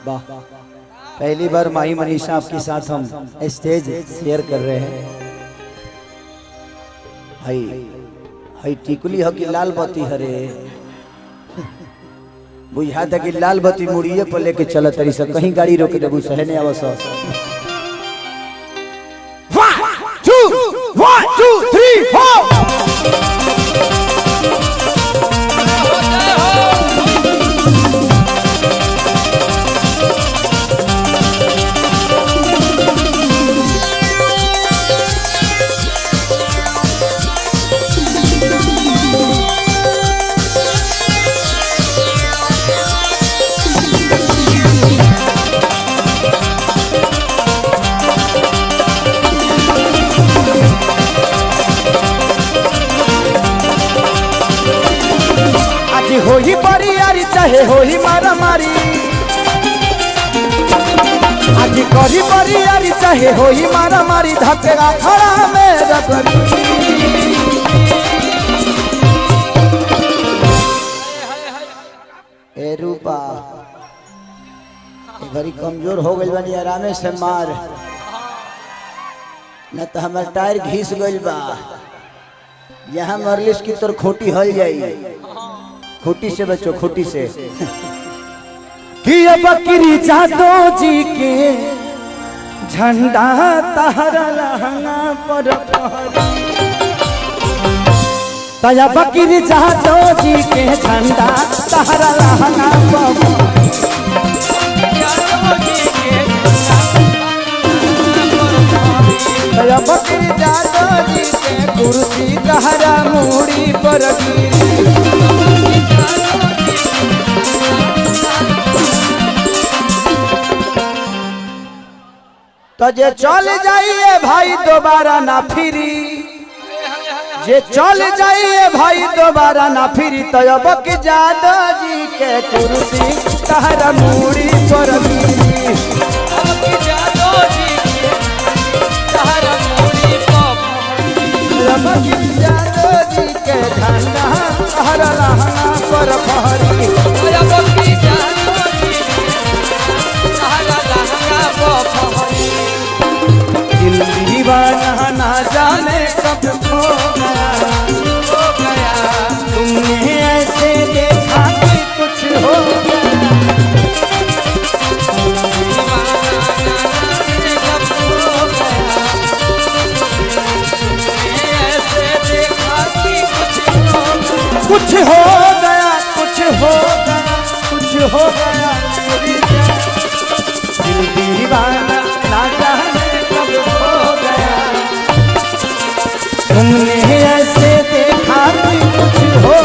वाह, पहली बार माही मनीषा आपके साथ हम स्टेज शेयर कर रहे हैं। हाई हाई टिकुली हो कि लाल बत्ती हरे बुझा था कि लाल बत्ती मुड़िए पर लेके चल तरी से कहीं गाड़ी रोक देबू सहने आवस। 1 2 3 4 होही बारी यारी चाहे होही मारा मारी, आज करी बारी यारी चाहे होही मारा मारी, धकेला खड़ा में रगड़ी। ए रूपा घड़ी कमजोर हो गई बानी, आरामे से मार न तो हमार टायर घिस गइल बा। यहाँ मरलिस की तोर खोटी हल जाई। खोटी से बचो, खोटी से। कि बकरी जादो जी के झंडा तहरा लहंगा पर तया बकरी जादो जी के झंडा तहरा लहंगा पर तया बकरी जादो जी के कुर्सी तहरा मूड़ी पर तो जे चल जाइए भाई दोबारा ना फिरी, जे चल जाइए भाई दोबारा ना फिरी। तो अब के जादो जी के कुर्सी तहरा मूड़ी पर गिरी, अब के जादो जी के तहरा मूड़ी पर, अब के जादो जी के झंडा तहरा लहंगा पर फहरी, अब के जादो जी के तहरा लहंगा पर फहरी। दिल दीवाना ना जाने कब खो गया, तुमने ऐसे देखा कि कुछ हो गया। ऐसे देखा कि कुछ हो गया, कुछ हो गया, कुछ हो गया। दिल दीवाना ना जाने तुमने ऐसे देखा कि कुछ हो